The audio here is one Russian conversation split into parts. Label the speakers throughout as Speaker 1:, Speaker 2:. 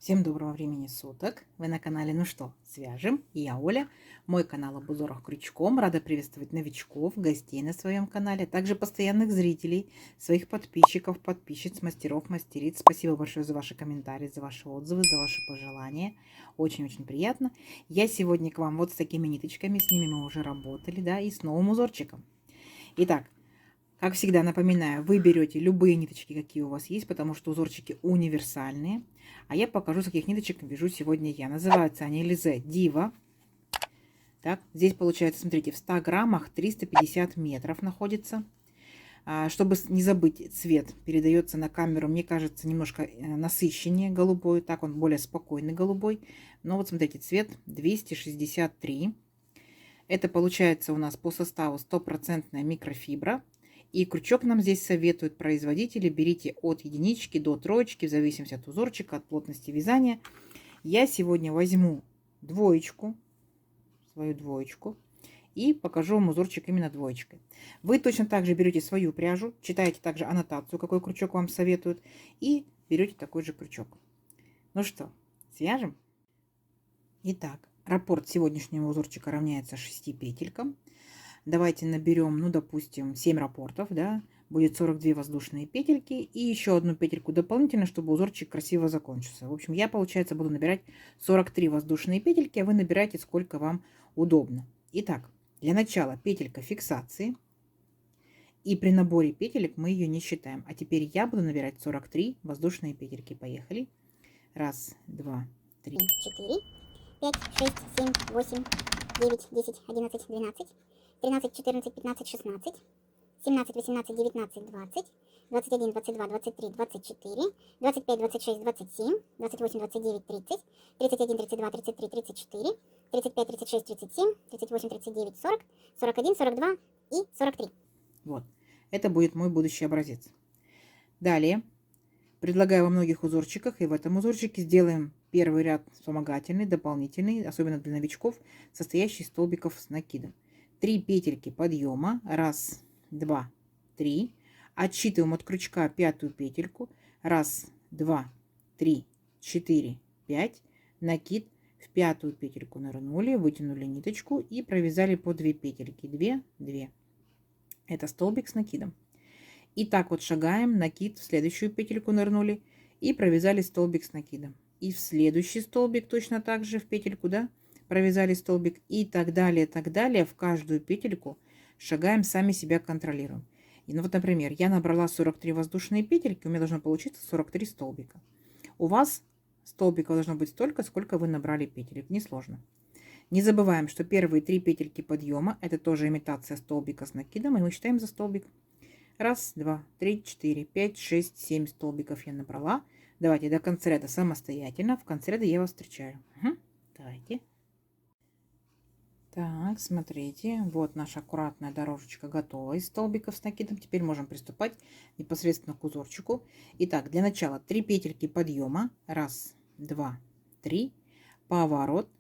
Speaker 1: Всем доброго времени суток! Вы на канале «Ну что, свяжем?» И я Оля. Мой канал об узорах крючком. Рада приветствовать новичков, гостей на своем канале, также постоянных зрителей, своих подписчиков, подписчиц, мастеров, мастериц. Спасибо большое за ваши комментарии, за ваши отзывы, за ваши пожелания. Очень-очень приятно. Я сегодня к вам вот с такими ниточками. С ними мы уже работали, да, и с новым узорчиком. Итак, как всегда напоминаю, вы берете любые ниточки, какие у вас есть, потому что узорчики универсальные. А я покажу, с каких ниточек вяжу сегодня я. Называются они Лизе Дива. Так, здесь получается, смотрите, в 100 граммах 350 метров находится. Чтобы не забыть, цвет передается на камеру, мне кажется, немножко насыщеннее голубой. Так, он более спокойный голубой. Но вот смотрите, цвет 263. Это получается у нас по составу 100% микрофибра. И крючок нам здесь советуют производители. Берите от единички до троечки, в зависимости от узорчика, от плотности вязания. Я сегодня возьму двоечку, свою двоечку, и покажу вам узорчик именно двоечкой. Вы точно так же берете свою пряжу, читаете также аннотацию, какой крючок вам советуют, и берете такой же крючок. Ну что, свяжем? Итак, раппорт сегодняшнего узорчика равняется 6 петелькам. Давайте наберем, ну, допустим, 7 раппортов, да, будет 42 воздушные петельки и еще одну петельку дополнительно, чтобы узорчик красиво закончился. В общем, я, получается, буду набирать 43 воздушные петельки, а вы набираете сколько вам удобно. Итак, для начала петелька фиксации. И при наборе петелек мы ее не считаем. А теперь я буду набирать 43 воздушные петельки. Поехали. Раз, два, три.
Speaker 2: 4, 5, 6, 7, 8, 9, 10, 11, 12, 13, 14, 15, 16, 17, 18, 19, 20, 21, 22, 23, 24, 25, 26, 27, 28, 29, 30, 31, 32, 33, 34, 35, 36, 37, 38, 39, 40, 41, 42 и 43.
Speaker 1: Вот, это будет мой будущий образец. Далее предлагаю во многих узорчиках, и в этом узорчике сделаем первый ряд вспомогательный, дополнительный, особенно для новичков, состоящий из столбиков с накидом. 3 петельки подъема, 1, 2, 3. Отсчитываем от крючка пятую петельку, 1, 2, 3, 4, 5. Накид, в пятую петельку нырнули, вытянули ниточку и провязали по 2 петельки, 2, 2. Это столбик с накидом. И так вот шагаем, накид, в следующую петельку нырнули и провязали столбик с накидом. И в следующий столбик точно так же в петельку, да, провязали столбик и так далее, так далее. В каждую петельку шагаем, сами себя контролируем. И, ну вот, например, я набрала 43 воздушные петельки, у меня должно получиться 43 столбика. У вас столбиков должно быть столько, сколько вы набрали петелек, несложно. Не забываем, что первые 3 петельки подъема это тоже имитация столбика с накидом, и мы считаем за столбик. 1, 2, 3, 4, 5, 6, 7 столбиков я набрала. Давайте до конца ряда самостоятельно. В конце ряда я вас встречаю. Угу. Давайте. Так, смотрите, вот наша аккуратная дорожечка готова из столбиков с накидом. Теперь можем приступать непосредственно к узорчику. Итак, для начала 3 петельки подъема. 1, 2, 3. Поворот,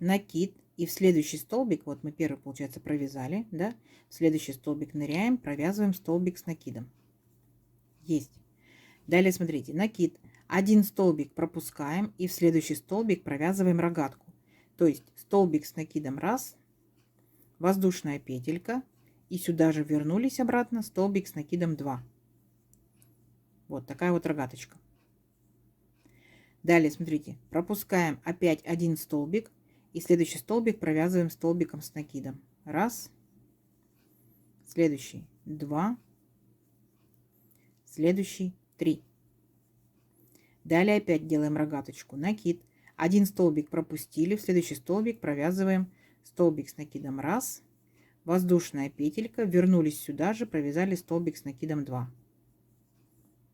Speaker 1: накид. И в следующий столбик, вот мы первый, получается, провязали, да, в следующий столбик ныряем, провязываем столбик с накидом. Есть. Далее смотрите, накид. Один столбик пропускаем и в следующий столбик провязываем рогатку. То есть столбик с накидом 1, воздушная петелька, и сюда же вернулись обратно, столбик с накидом 2. Вот такая вот рогаточка. Далее смотрите, пропускаем опять один столбик. И следующий столбик провязываем столбиком с накидом. 1, следующий 2, следующий 3. Далее опять делаем рогаточку, накид. Один столбик пропустили, в следующий столбик провязываем столбик с накидом 1, воздушная петелька, вернулись сюда же, провязали столбик с накидом 2.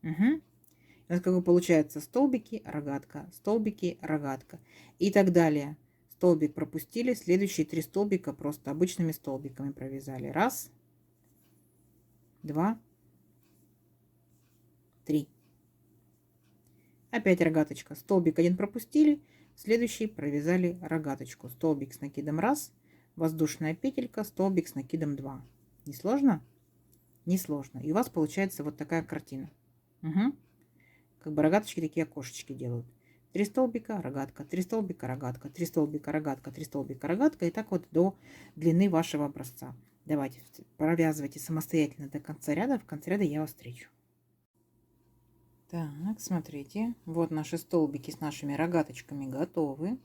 Speaker 1: Угу. У нас как бы получается столбики, рогатка, столбики, рогатка и так далее. Столбик пропустили, следующие 3 столбика просто обычными столбиками провязали. 1, 2, 3. Опять рогаточка. Столбик один пропустили, следующий провязали рогаточку. Столбик с накидом 1, воздушная петелька, столбик с накидом 2. Не сложно? Не сложно. И у вас получается вот такая картина. Угу. Как бы рогаточки такие окошечки делают. 3 столбика, рогатка, 3 столбика, рогатка, 3 столбика, рогатка, 3 столбика, рогатка. И так вот до длины вашего образца. Давайте провязывайте самостоятельно до конца ряда. В конце ряда я вас встречу. Так, смотрите, вот наши столбики с нашими рогаточками готовы.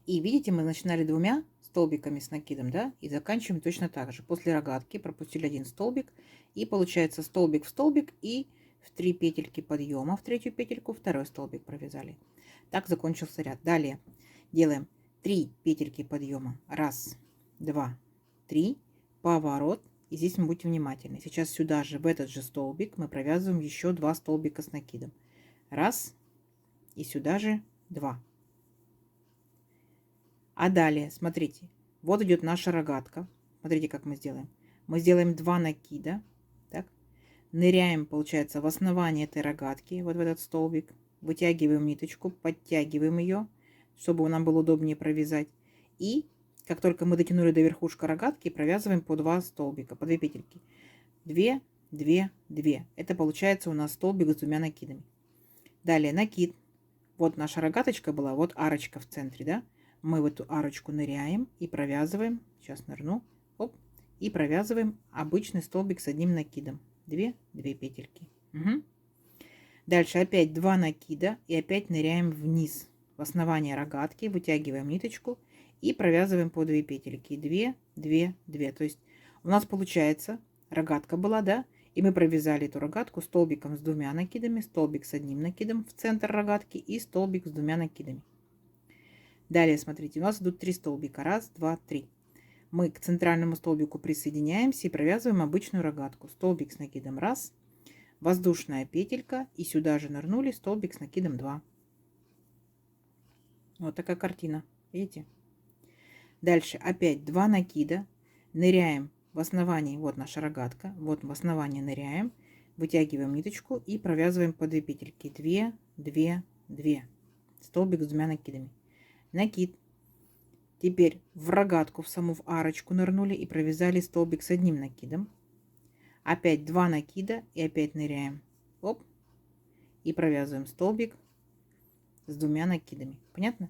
Speaker 1: И видите, мы начинали двумя столбиками с накидом, да, и заканчиваем точно так же. После рогатки пропустили один столбик, и получается столбик в столбик, и в 3 петельки подъема в третью петельку второй столбик провязали. Так закончился ряд. Далее делаем 3 петельки подъема. 1, 2, 3, поворот. И здесь мы будьте внимательны. Сейчас сюда же, в этот же столбик, мы провязываем еще 2 столбика с накидом. 1, и сюда же 2. А далее, смотрите, вот идет наша рогатка. Смотрите, как мы сделаем. Мы сделаем 2 накида. Так. Ныряем, получается, в основание этой рогатки, вот в этот столбик. Вытягиваем ниточку, подтягиваем ее, чтобы нам было удобнее провязать. И как только мы дотянули до верхушки рогатки, провязываем по 2 столбика, по 2 петельки. 2, 2, 2. Это получается у нас столбик с 2 накидами. Далее накид. Вот наша рогаточка была, вот арочка в центре, да? Мы в эту арочку ныряем и провязываем. Сейчас нырну. Оп, и провязываем обычный столбик с одним накидом. 2 петельки. Угу. Дальше опять 2 накида и опять ныряем вниз в основание рогатки, вытягиваем ниточку и провязываем по 2 петельки. 2, 2, 2. То есть у нас получается рогатка была, да? И мы провязали эту рогатку столбиком с 2 накидами, столбик с одним накидом в центр рогатки и столбик с 2 накидами. Далее, смотрите, у нас идут 3 столбика. 1, 2, 3. Мы к центральному столбику присоединяемся и провязываем обычную рогатку. Столбик с накидом 1, воздушная петелька, и сюда же нырнули, столбик с накидом 2. Вот такая картина. Видите? Дальше опять 2 накида. Ныряем в основании, вот наша рогатка. Вот в основании ныряем, вытягиваем ниточку и провязываем по 2 петельки. 2, 2, 2. Столбик с 2 накидами. Накид. Теперь в рогатку, в саму в арочку нырнули и провязали столбик с одним накидом. Опять 2 накида и опять ныряем. Оп. И провязываем столбик с 2 накидами. Понятно?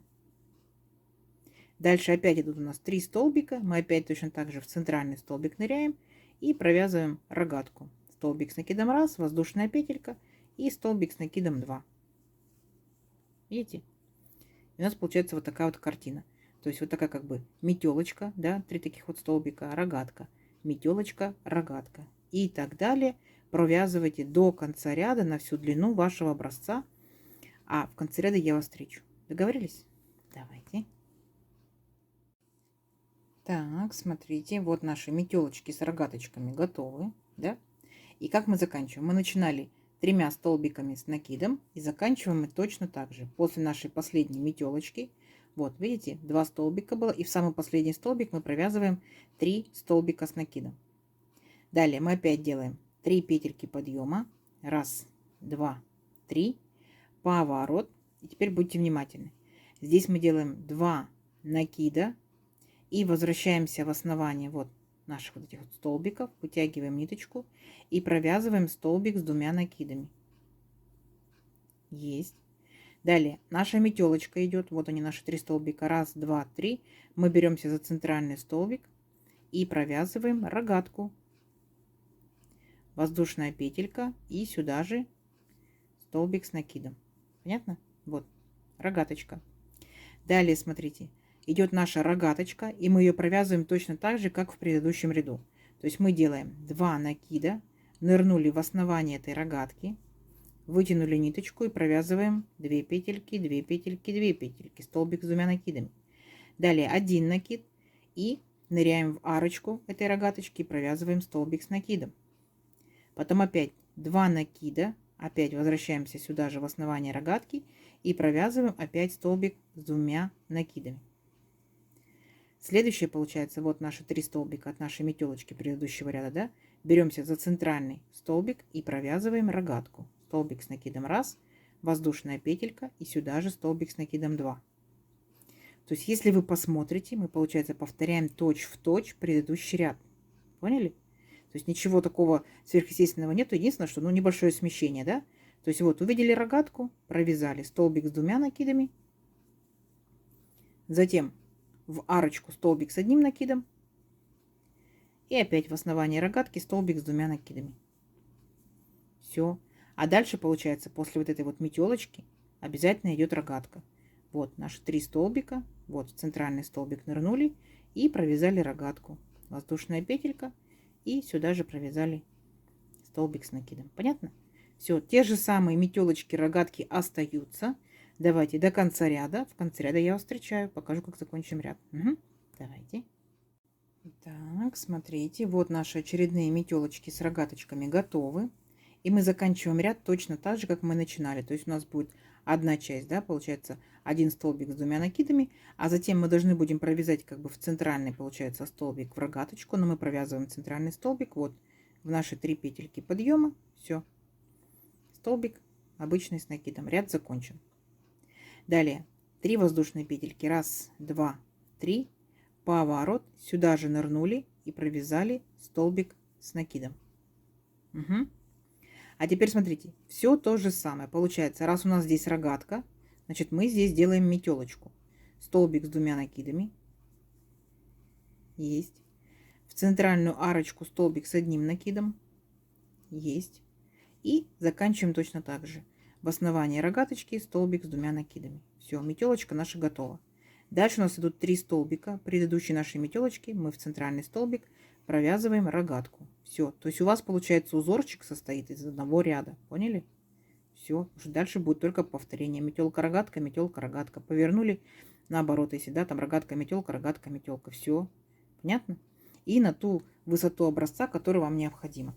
Speaker 1: Дальше опять идут у нас 3 столбика. Мы опять точно так же в центральный столбик ныряем и провязываем рогатку. Столбик с накидом 1, воздушная петелька и столбик с накидом 2. Видите? И у нас получается вот такая вот картина. То есть вот такая как бы метелочка, да, 3 таких вот столбика, рогатка, метелочка, рогатка. И так далее. Провязывайте до конца ряда на всю длину вашего образца. А в конце ряда я вас встречу. Договорились? Давайте. Так, смотрите, вот наши метелочки с рогаточками готовы, да? И как мы заканчиваем? Мы начинали 3 столбиками с накидом и заканчиваем мы точно так же. После нашей последней метелочки, вот видите, 2 столбика было, и в самый последний столбик мы провязываем 3 столбика с накидом. Далее мы опять делаем 3 петельки подъема. 1, 2, 3. Поворот. И теперь будьте внимательны. Здесь мы делаем 2 накида и возвращаемся в основание вот наших вот этих вот столбиков. Вытягиваем ниточку и провязываем столбик с 2 накидами. Есть. Далее наша метелочка идет. Вот они, наши 3 столбика. 1, 2, 3. Мы беремся за центральный столбик и провязываем рогатку. Воздушная петелька и сюда же столбик с накидом. Понятно? Вот рогаточка. Далее смотрите, идет наша рогаточка, и мы ее провязываем точно так же, как в предыдущем ряду. То есть мы делаем 2 накида, нырнули в основание этой рогатки, вытянули ниточку и провязываем 2 петельки, 2 петельки, 2 петельки, столбик с 2 накидами. Далее 1 накид и ныряем в арочку этой рогаточки и провязываем столбик с накидом. Потом опять 2 накида, опять возвращаемся сюда же в основание рогатки и провязываем опять столбик с 2 накидами. Следующее получается, вот наши 3 столбика от нашей метелочки предыдущего ряда, да? Беремся за центральный столбик и провязываем рогатку. Столбик с накидом 1, воздушная петелька и сюда же столбик с накидом 2. То есть если вы посмотрите, мы, получается, повторяем точь-в-точь предыдущий ряд. Поняли? То есть ничего такого сверхъестественного нету. Единственное, что небольшое смещение, да? То есть вот увидели рогатку, провязали столбик с 2 накидами, затем в арочку столбик с 1 накидом и опять в основании рогатки столбик с 2 накидами. Все. А дальше получается после вот этой вот метелочки обязательно идет рогатка. Вот наши 3 столбика, вот в центральный столбик нырнули и провязали рогатку. Воздушная петелька и сюда же провязали столбик с накидом. Понятно? Все, те же самые метелочки, рогатки остаются. Давайте до конца ряда. В конце ряда я вас встречаю. Покажу, как закончим ряд. Угу. Давайте. Так, смотрите. Вот наши очередные метелочки с рогаточками готовы. И мы заканчиваем ряд точно так же, как мы начинали. То есть у нас будет одна часть, да, получается, один столбик с 2 накидами. А затем мы должны будем провязать как бы в центральный, получается, столбик в рогаточку. Но мы провязываем центральный столбик вот в наши 3 петельки подъема. Все. Столбик обычный с накидом. Ряд закончен. Далее 3 воздушные петельки. 1, 2, 3. Поворот. Сюда же нырнули и провязали столбик с накидом. Угу. А теперь смотрите. Все то же самое. Получается, раз у нас здесь рогатка, значит мы здесь делаем метелочку. Столбик с 2 накидами. Есть. В центральную арочку столбик с 1 накидом. Есть. И заканчиваем точно так же. В основании рогаточки столбик с 2 накидами. Все, метелочка наша готова. Дальше у нас идут 3 столбика. Предыдущей нашей метелочки мы в центральный столбик провязываем рогатку. Все, то есть у вас получается узорчик состоит из одного ряда. Поняли? Все, уже дальше будет только повторение. Метелка, рогатка, метелка, рогатка. Повернули наоборот, если да, там рогатка, метелка, рогатка, метелка. Все, понятно? И на ту высоту образца, которая вам необходима.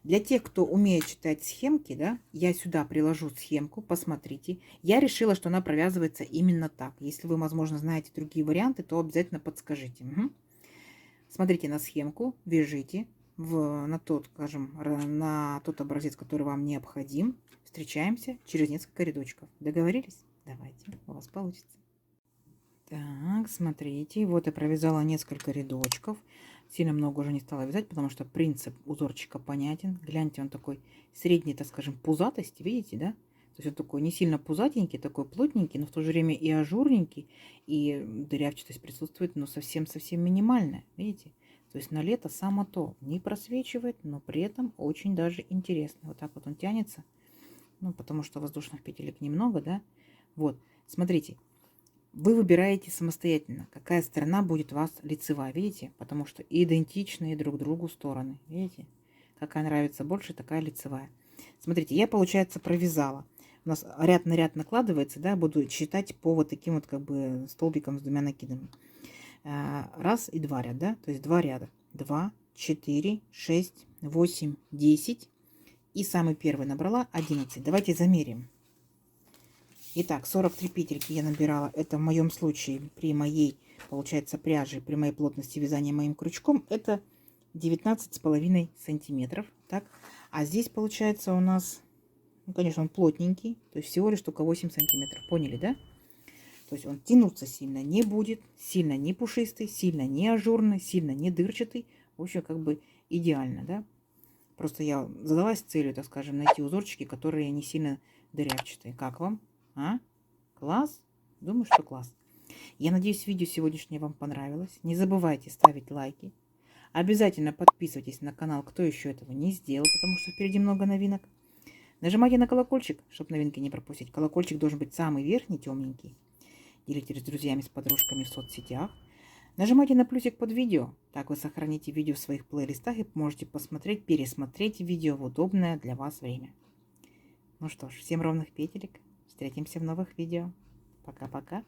Speaker 1: Для тех, кто умеет читать схемки, да, я сюда приложу схемку, посмотрите. Я решила, что она провязывается именно так. Если вы, возможно, знаете другие варианты, то обязательно подскажите. Угу. Смотрите на схемку, вяжите на тот, скажем, на тот образец, который вам необходим. Встречаемся через несколько рядочков. Договорились? Давайте, у вас получится. Так, смотрите, вот я провязала несколько рядочков. Сильно много уже не стала вязать, потому что принцип узорчика понятен. Гляньте, он такой средней, так скажем, пузатости, видите, да? То есть он такой не сильно пузатенький, такой плотненький, но в то же время и ажурненький, и дырявчатость присутствует, но совсем-совсем минимальная, видите? То есть на лето само то, не просвечивает, но при этом очень даже интересно. Вот так вот он тянется, ну, потому что воздушных петелек немного, да? Вот, смотрите. Вы выбираете самостоятельно, какая сторона будет у вас лицевая, видите? Потому что идентичные друг другу стороны, видите? Какая нравится больше, такая лицевая. Смотрите, я, получается, провязала. У нас ряд на ряд накладывается, да, буду считать по вот таким вот как бы столбикам с 2 накидами. 1 и 2 ряда, да? То есть 2 ряда. 2, 4, 6, 8, 10. И самый первый набрала 11. Давайте замерим. Итак, 43 петельки я набирала. Это в моем случае при моей, получается, пряже, при моей плотности вязания моим крючком, это 19,5 сантиметров. Так, а здесь получается у нас, ну, конечно, он плотненький, то есть всего лишь только 8 сантиметров. Поняли, да? То есть он тянуться сильно не будет, сильно не пушистый, сильно не ажурный, сильно не дырчатый. В общем, как бы идеально, да? Просто я задалась целью, так скажем, найти узорчики, которые не сильно дырявчатые. Как вам? А? Класс? Думаю, что класс. Я надеюсь, видео сегодняшнее вам понравилось. Не забывайте ставить лайки. Обязательно подписывайтесь на канал, кто еще этого не сделал, потому что впереди много новинок. Нажимайте на колокольчик, чтобы новинки не пропустить. Колокольчик должен быть самый верхний, темненький. Делитесь с друзьями, с подружками в соцсетях. Нажимайте на плюсик под видео. Так вы сохраните видео в своих плейлистах и можете посмотреть, пересмотреть видео в удобное для вас время. Ну что ж, всем ровных петелек. Встретимся в новых видео. Пока-пока.